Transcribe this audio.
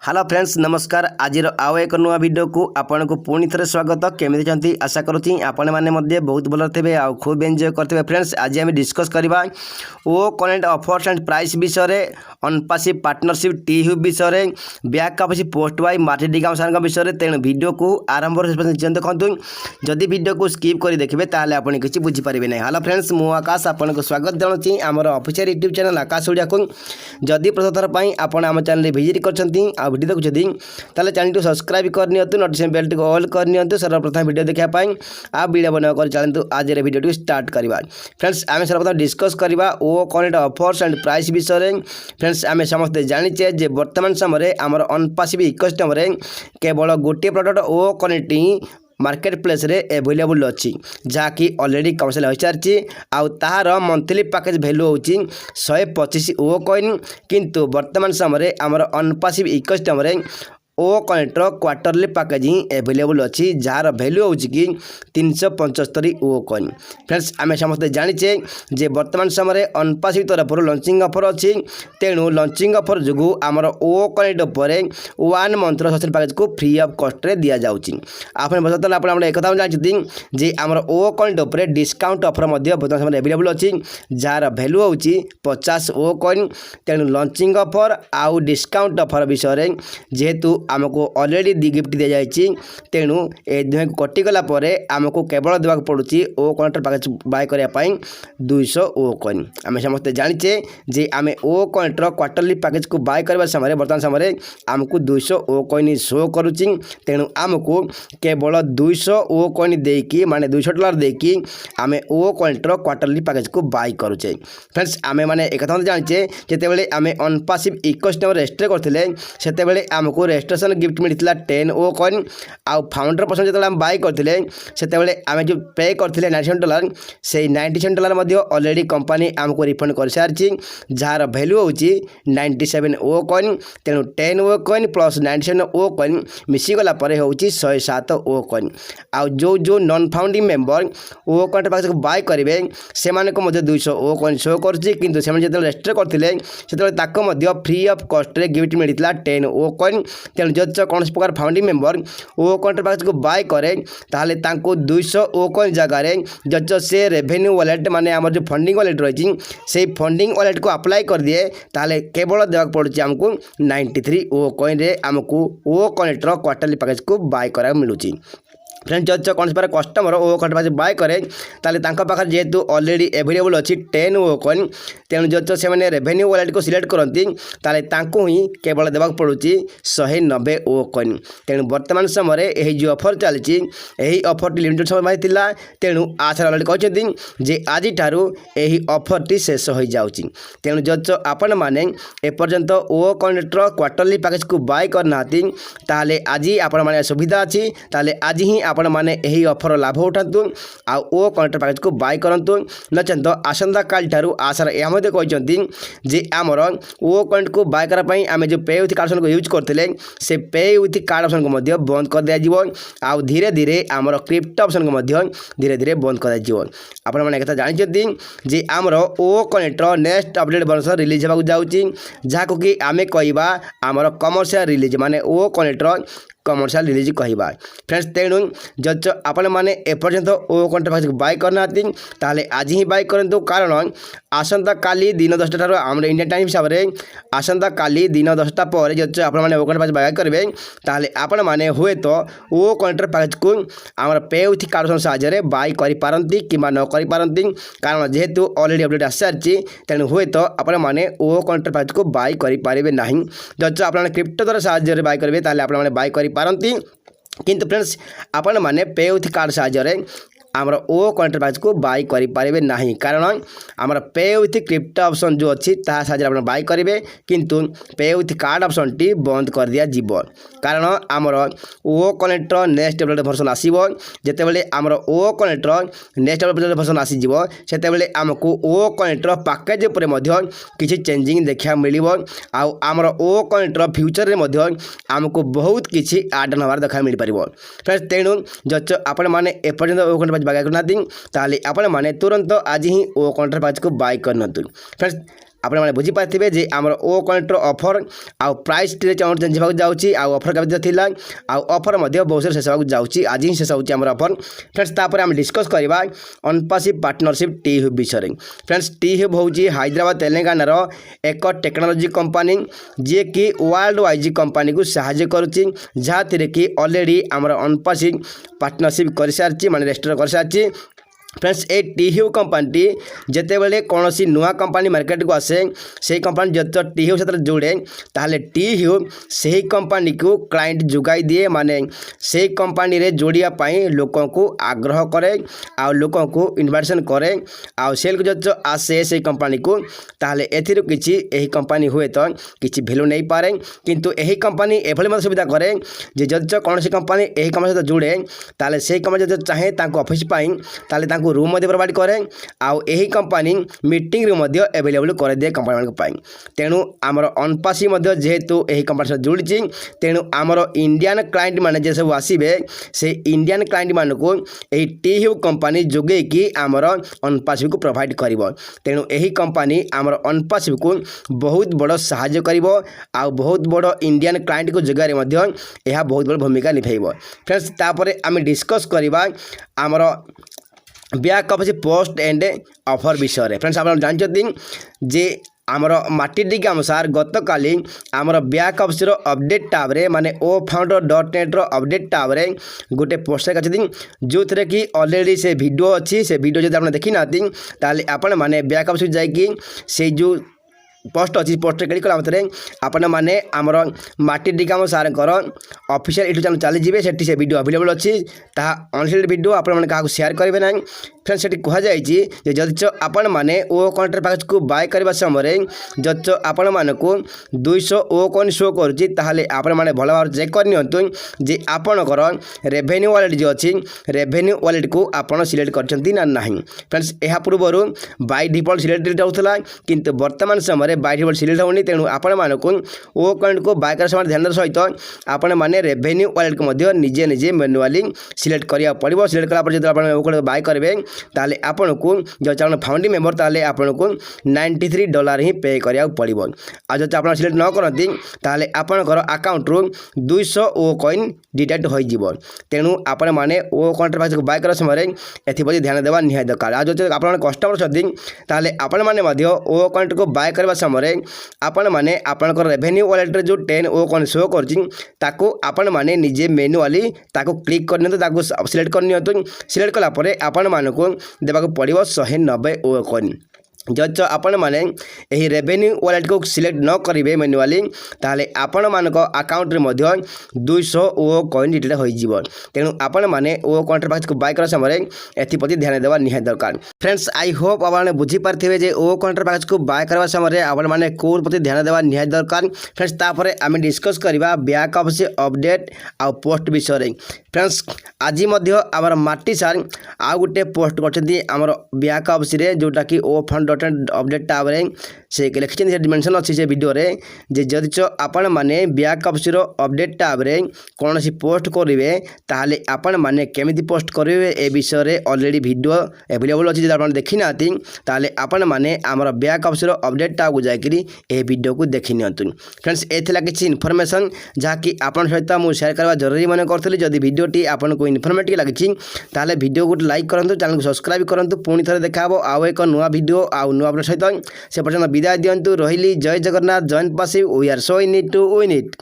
Hello friends नमस्कार आज आउ एक नुआ वीडियो को आपन को पुणी थे स्वागत केमी चलती आशा करुँची आपण मैंने बहुत भल थे आ खूब एंजॉय करते फ्रेंड्स आज आम डिस्कस करवा ओ कनेक्ट ऑफर्स एंड प्राइस विषय अनपासिव पार्टनरशिप टी ह्यूब विषय बैक ऑफिस पोस्ट वाई मार्केट डिगाम सार विषय तेणु वीडियो को आरंभ देखूँ जदि वीडियो को स्किप कर देखिए ताल आप किसी बुझीपारे ना। हेलो फ्रेंड्स मु आकाश आपन को स्वागत जनाऊँ आमर ऑफिशियल यूट्यूब चैनल आकाश ओडिया को जदि प्रथम थर पर आप आम चैनल विजिट कर वीडियो देखुं ताले चैनल को सब्सक्राइब करनी नोटिफिकेशन बेल को ऑल करनी सर्वप्रथम वीडियो देखापी आ वीडियो बना कर चलते आज वीडियो स्टार्ट करवा। फ्रेंड्स आम सर्वप्रथम डिस्कस करवा ओ कनेक्ट ऑफर्स एंड प्राइस विषय। फ्रेंड्स आम समस्ते जानीचे जे वर्तमान समय आमर अनपासिव इकोसिस्टम केवल गोटे प्रोडक्ट ओ कनेक्ट मार्केट प्लेस रे अवेलेबल अच्छी जहाँकि ऑलरेडी कमर्शियल हो सारी आर मंथली पैकेज वैल्यू होची 125 ओ कॉइन किंतु वर्तमान समय आमर अनपासिव इकोसिस्टम ओ कनेक्टर क्वार्टरली पैकेज ही अवेलेबल अच्छी जार वैल्यू हो कि 375 ओ कॉइन। फ्रेंड्स आम समस्त जानीचे जे वर्तमान समय अनपासिव तरफ लॉन्चिंग ऑफर अच्छी तेणु लॉन्चिंग ऑफर जो आमर ओ कनेक्ट उपर 1 मंथर सब्सक्रिप्शन पैकेज को फ्री ऑफ कॉस्ट रे दिया जाउची। आपन बसतल आपन एक कथा जानछि जे आमर ओ कनेक्ट उपर डिस्काउंट ऑफर मध्ये वर्तमान समय अवेलेबल अच्छी जार वैल्यू हो 50 ओ कॉइन तेणु लॉन्चिंग ऑफर आउ डिस्काउंट ऑफर विषय जेहेतु आमको ऑलरेडी दी गिफ्ट दि जाइए तेणु ए दुहे कटिगला आमको केवल देवा पड़ुची ओ कनेक्टर पैकेज बाय करने 200 ओ कॉइन। आम समस्ते जानीचे जे आम ओ कनेक्टर क्वार्टरली पैकेज को बाय करने समय बर्तमान समय आमको 200 ओ कॉइन शो करुच्ची तेणु आमको केवल 200 ओ कॉइन देकी माने $200 देकी आम ओ कनेक्टर क्वार्टरली पैकेज को बाय करुचे। फ्रेंड्स आम मैंने एक जानीचे जिते आम अनपासिव इकोसिस्टम रेजिस्टर करते से आमको रेजिस्ट्रेशन गिफ्ट मिलता 10 ओ कॉइन आउ फाउंडर पर्सन जो बाय करते से आम जो पे करते $97 से $97 ऑलरेडी कंपनी आमको रिफंड कर सारी जार वैल्यू हो 97 ओ कॉइन तेणु 10 ओ कॉइन प्लस 97 ओ कॉइन मिसीगला हो 107 ओ कॉइन आउ जो नॉन फाउंडिंग मेंबर ओ कॉइन पैकेज को बाय करेंगे से 200 ओ कॉइन शो करछि किंतु से जो रेजिस्टर करते से फ्री ऑफ कॉस्ट रे गिफ्ट मिलता 10 ओ कॉइन तेणु जब कौन प्रकार फाउंडिंग मेंबर ओ कनेक्टर पैकेज को बाय करे ताहले तांको 200 ओ कॉइन जगार जब से रेवेन्यू वॉलेट माने आम जो फंडिंग वॉलेट रही से फंडिंग वॉलेट को अप्लाई कर दिए ताहले केवल देवा पड़ुछि आमको 93 ओ कॉइन रे आमको ओ कनेक्टर क्वार्टरली पैकेज को बाय करा मिलुछि। फ्रेंड जज कौन प्रकार कस्टमर ओ कनेक्टर पैकेज बाय करे ताले तांका पाखर जेहेतु ऑलरेडी अवेलेबल अच्छी 10 ओ कॉइन तेणु जज से रेवेन्यू वॉलेट को सिलेक्ट करती ताले तांको ही केवल देवा पड़ुछि 190 ओ कॉइन। तेणु वर्तमान समय यही जो ऑफर चलती यही ऑफर टी लिमिटेड समय था तेणु आशा ऑलरेडी कहते जे आज यही ऑफर टी शेष हो जाउछि तेणु जज आपण माने एपर्यंत ओ कनेक्टर क्वार्टरली पैकेज को बाय करना ताले आज आपण माने सुविधा अच्छी ताले आज ही आपण माने यही ऑफर लाभ उठातु आ ओ कनेक्टर पैकेज को बाय करंतु नचंत आसंता काल ठारू आशार यह कहते जे आमर ओ कनेक्ट को बाय करने आम जो पे विथ कार्ड ऑप्शन को यूज करते से पे विथ कार्ड ऑप्शन को बंद कर दिया आ धीरे धीरे आमर क्रिप्टो ऑप्शन को धीरे धीरे बंद कर दिया। आपण मैंने एक जानते जे आमर ओ connector next update version release होगा जाऊँगी जहाँ कि आम कहवा आमर कमर्शियल रिलीज माने ओ कनेक्टर कमर्शियल रिलीज कहवा। फ्रेंड्स तेणु जज आपण मैंने एपर्यंत ओ कनेक्टर पैकेज बाय करना ताले आज ही बाय करंतु कारण आसंता काली दिन 10टा ठार आम इंडियन टाइम हिसाब से आसंता काली दिन 10टा पर जज आपण मैंने ओ कनेक्टर पैकेज बाय करेंगे ताले आपण मैंने हुए तो ओ कनेक्टर पैकेज को आम पे विथ कार्ड साहाय्य बाय करिपारंती किंबा न करिपारंती कारण जेहेतु ऑलरेडी अपडेट आसी सारी तेणु हुए तो आपण मैंने ओ कनेक्टर पैकेज को बाय करेंगे ना जज आप क्रिप्टो द्वारा साहाय्य बाय करेंगे ताले आपण मैंने बाय पारंती किंतु फ्रेंड्स आपण माने पे विथ कार्ड साहाय्य आमर ओ कनेक्टर पैकेज को बाय करेंगे ना कारण आमर पे विथ क्रिप्टो ऑप्शन जो अच्छी साहाय्य आप बाय करेंगे किंतु पे विथ कार्ड ऑप्शन टी बंद कर दिया जीव कारण आमर ओ कनेक्टर नेक्स्ट अपडेट वर्जन आसीबो जेतेबेले आमर ओ कनेक्टर नेक्स्ट अपडेट वर्जन आसीजिवो सेतेबेले आमको ओ कनेक्टर पैकेज उपर मध्य किछि चेंजिंग देखा मिलिबो आ आमर ओ कनेक्टर फ्यूचर रे मध्य आमको बहुत किछि ऐड होबार देखा मिल परिबो। फ्रेंड्स तेणु जच आपण माने एपर्यंत ओ कनेक्टर बाय करना ताले आपण माने तुरंत आज ही ओ कनेक्टर पैकेज को बाय करनतु। फ्रेंड्स आपने बुझीपारे जे आम ओ कनेक्टर ऑफर आउ प्राइस टी जावाक जाऊँगी आउ ऑफर केवे आउ ऑफर बहुत शेष होगा जाऊँगी आज ही शेष होची ऑफर फ्रेंड्स तापर आम डिस्कस करवा अनपासिव पार्टनरशिप टी हब विषय फ्रेंड्स टी हब हूँ हैदराबाद तेलेंगानार एक टेक्नोलोजी कंपनी जी कि वर्ल्ड वाइज कंपनी को साहाय्य करुच्ची जहाँ कि ऑलरेडी आमर अनपासिव पार्टनरशिप कर सारी माने रजिस्टर कर सारी friends A T hub company जिते बड़े कौन सी नुआ कंपानी मार्केट को आसे से कंपानी जो टी हब सहित जोड़े ताहले टी हब से ही कंपानी को क्लाइंट जुगाई दिए माने से कंपानी रे जोड़ापी लोकों को आग्रह करे आउ लोकों को इन्विटेशन करे आउ सेल को जो आसे से कंपानी को ताहले एथिरु किछि एही कंपानी हुए तो किछि वैल्यू नहीं पारे किंतु एही कंपानी एभली मत सुविधा करे जे जो कौन सी कंपानी एही कंपानी सहित जोड़े ताहले से कंपानी जो चाहे तांको ऑफिस पाई ताहले रूम प्रोवाइड करे आउ एही कंपानी मीटिंग रूम अवेलेबल कर दिए कंपानी तेणु आमर अनपासी जेहेतु यही कंपानी जोड़ी तेणु आमर इंडियन क्लाइंट माने जे सब आसबे से इंडियन क्लाइंट मान को यही टी हब कंपानी जोगे कि आमर अनपासी को प्रोवाइड करिवो तेणु यही कंपानी आमर अनपासी को बहुत बड़ सहाय्य करिवो आउ बहुत बड़ इंडियन क्लाइंट को जगारे यह बहुत बड़ भूमिका निभाइबो फ्रेंड्स तापर आम डिस्कस करवा आमर back of post and offer विषय फ्रेंड्स आप जानते जे आमर माटीडिग अनुसार गत काली आमर बैक ऑफिस अपडेट टैब रे माने ओ founder.net रो अपडेट टैब रे गोटे पोस्ट कर जो थे कि ऑलरेडी से वीडियो अच्छी से वीडियो जब आप देखी ना ताले आपण माने बैक ऑफिस जाकि से जो पोस्ट अच्छी पोस्ट क्लिक कला मत आपण मैंने आमर माटीडिग सार ऑफिशियल यूट्यूब चैनल चलीजे से वीडियो अवेलेबल अच्छी अनलिमिटेड वीडियो आपण क्या शेयर करेंगे ना फ्रेंड्स से कहुई जदि आपण मैंने ओ कनेक्टर पैकेज को बाय करने समय जदि आपण मानक 200 ओ कॉइन शो करुँचे आपण मैंने भल भाव चेक करनी जे आपणकर रेवेन्यू वॉलेट जो अच्छी रेवेन्यू वॉलेट को आपड़ सिलेक्ट कर ना फ्रेंड्स यह पूर्व बाय डिफॉल्ट सिलेक्ट होता किंतु वर्तमान समय बाय डिफॉल्ट सिलेक्ट होनी तेणु आपण मानक ओ कॉइन को बाय कर समय ध्यान सहित आपण मैंने रेवेन्यू वॉलेट को निजे निजे मैनुअली सिलेक्ट करा पड़ो सिलेक्ट कलापर जो आप ओ कॉइन बाय करेंगे ताले आपन को जो चाहे फाउंडिंग मेंबर ताले आपन को $93 ही पे करिया पड़ो आ जो आप सिलेक्ट न करती ताले आपनकर अकाउंट रू 200 ओ कॉइन डिटेक्ट हो जीवो तेणु आपण माने ओ कनेक्टर पैकेज को बाय कर समय एथिप्रति ध्यान देवा निहाय दरकार आ जो आप कस्टमर छथि ताले आपण माने मध्य ओ कनेक्टर को बाय करबा समय आपण माने आपनकर रेवेन्यू वॉलेट रे जो 10 ओ कॉइन शो करछि ताको आपण माने निजे मैनुअली ताको क्लिक करनियो ताको सिलेक्ट करनियो सिलेक्ट कला परे आपण माने देवाक पड़ो 190 ओ कॉइन जब आपण मैंने यही रेवेन्यू वॉलेट को सिलेक्ट न करेंगे मैनुअली ताले आपण मानक अकाउंट रे 200 ओ कॉइन डिटेक्ट हो तेणु आपण मैंने ओ कनेक्टर पैकेज को बाय कर समय एप्रति ध्यान देवा निहाय दरकार फ्रेंड्स आई होप आपने बुझीपारे जे ओ कनेक्टर पैकेज को बाय करवा समय आपण मैंने कौन प्रति ध्यान देवा निहाय दरकार फ्रेंड्स तापर आम डिस्कस करवा बैक ऑफिस अपडेट आउ पोस्ट विषय फ्रेंड्स आज आमर माटी सार आउ गोटे पोस्ट कर बैक ऑफिस जोटा कि ओ अपडेट टैब रे से लिखिं मेंशन अच्छी से वीडियो रे जे जदि आपण माने बैक ऑफिस अपडेट टैब रे कौन सी पोस्ट करेंगे ताहले आपण माने केमिति पोस्ट करेंगे ए विषय रे ऑलरेडी वीडियो अवेलेबल अच्छी जब आप देखी ना ताहले आपण माने आमर बैक ऑफिस अपडेट टैब को जाकरी ए वीडियो को देखि नियंतु फ्रेंड्स एथिला किछि इन्फॉर्मेशन जहाँकि आपण सहित मु शेयर करवा जरूरी मन करथली जदि वीडियोटी आपको इन्फॉर्मेटिव लगी ताहले वीडियो को लाइक करंतु चैनल को सब्सक्राइब करंतु पुणी थे देखा आउ एक नुआ वीडियो आउ नुआ अपडेट सहित से पर्यटन विदाय दिंतु रही जय Jagannath joint passive we are so in it to win it.